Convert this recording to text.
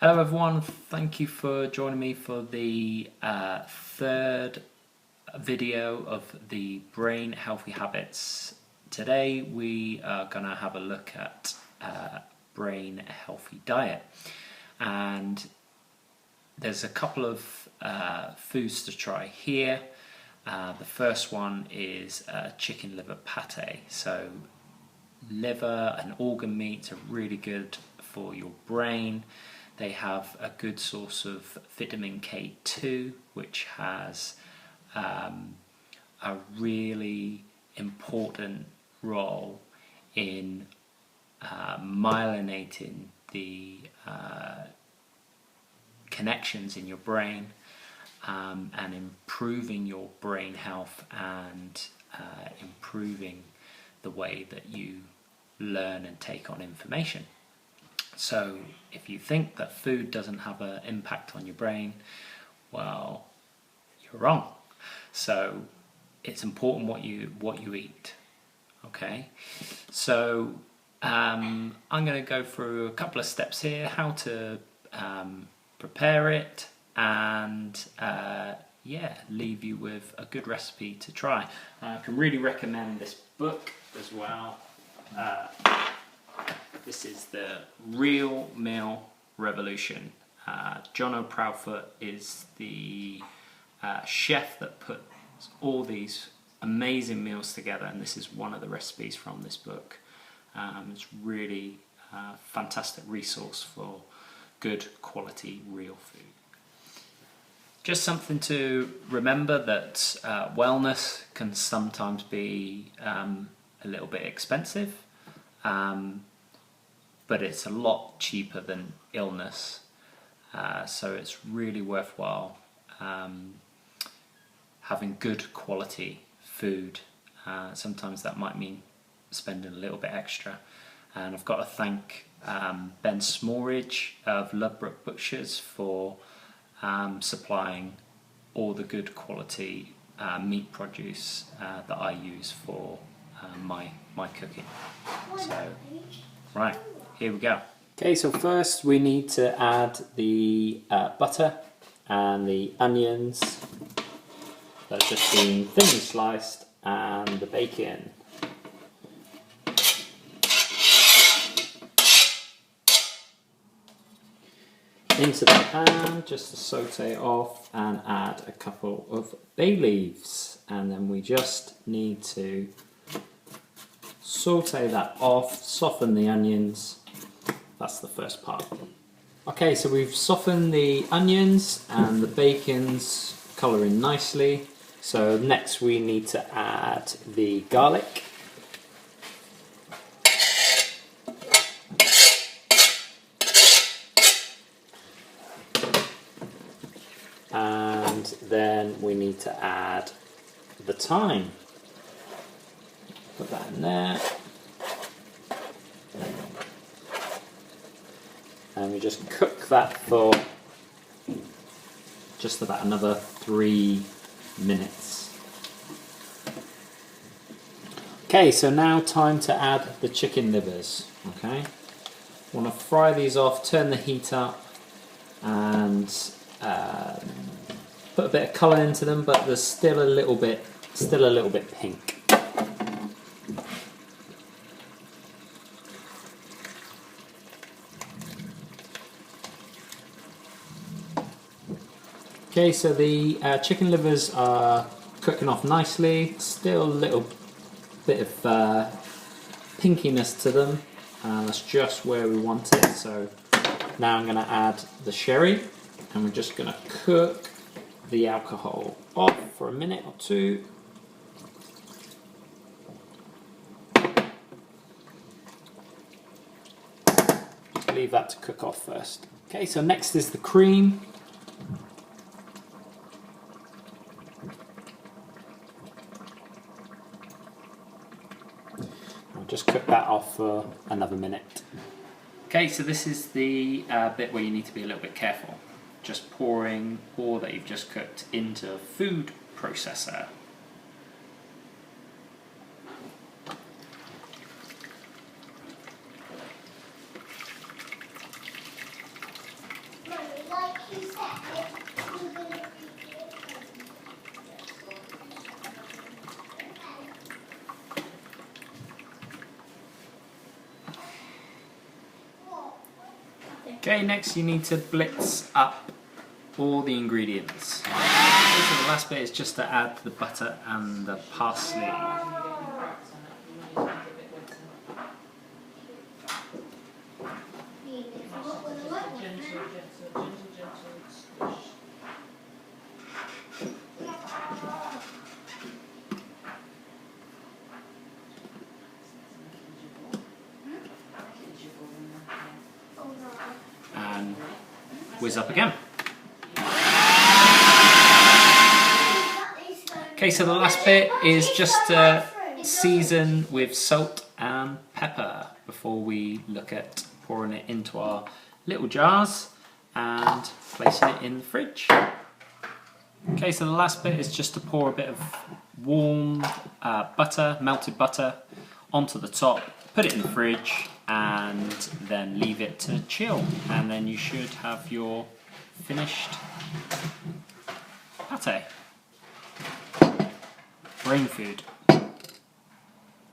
Hello everyone, thank you for joining me for the third video of the Brain Healthy Habits. Today we are going to have a look at brain healthy diet, and there's a couple of foods to try here. The first one is chicken liver pate. So liver and organ meats are really good for your brain. They have a good source of vitamin K2, which has a really important role in myelinating the connections in your brain and improving your brain health and improving the way that you learn and take on information. So if you think that food doesn't have an impact on your brain, well, you're wrong. So it's important what you eat. Okay, so I'm going to go through a couple of steps here, how to prepare it, and leave you with a good recipe to try. I can really recommend this book as well. This is the Real Meal Revolution. John Proudfoot is the chef that put all these amazing meals together, and this is one of the recipes from this book. It's really a fantastic resource for good quality real food. Just something to remember that wellness can sometimes be a little bit expensive. But it's a lot cheaper than illness, so it's really worthwhile having good quality food. Sometimes that might mean spending a little bit extra, and I've got to thank Ben Smallridge of Ludbrook Butchers for supplying all the good quality meat produce that I use for my cooking. So, right. Here we go. Okay, so first we need to add the butter and the onions that have just been thinly sliced, and the bacon. Into the pan just to saute it off, and add a couple of bay leaves, and then we just need to saute that off, soften the onions. That's the first part. Okay, so we've softened the onions and the bacon's colouring nicely. So next we need to add the garlic. And then we need to add the thyme. Put that in there. And we just cook that for just about another 3 minutes. Okay, so now time to add the chicken livers. Okay, want to fry these off, turn the heat up, and put a bit of colour into them, but there's still a little bit pink. Okay, so the chicken livers are cooking off nicely. Still a little bit of pinkiness to them. That's just where we want it. So now I'm going to add the sherry, and we're just going to cook the alcohol off for a minute or two. Just leave that to cook off first. Okay, so next is the cream. Just cook that off for another minute. Okay, so this is the bit where you need to be a little bit careful. Just pouring all that you've just cooked into a food processor. Okay, next you need to blitz up all the ingredients. So the last bit is just to add the butter and the parsley. And whiz up again. Okay, so the last bit is just to season with salt and pepper before we look at pouring it into our little jars and placing it in the fridge. Okay, so the last bit is just to pour a bit of warm butter, melted butter, onto the top, put it in the fridge, and then leave it to chill. And then you should have your finished pate. Brain food.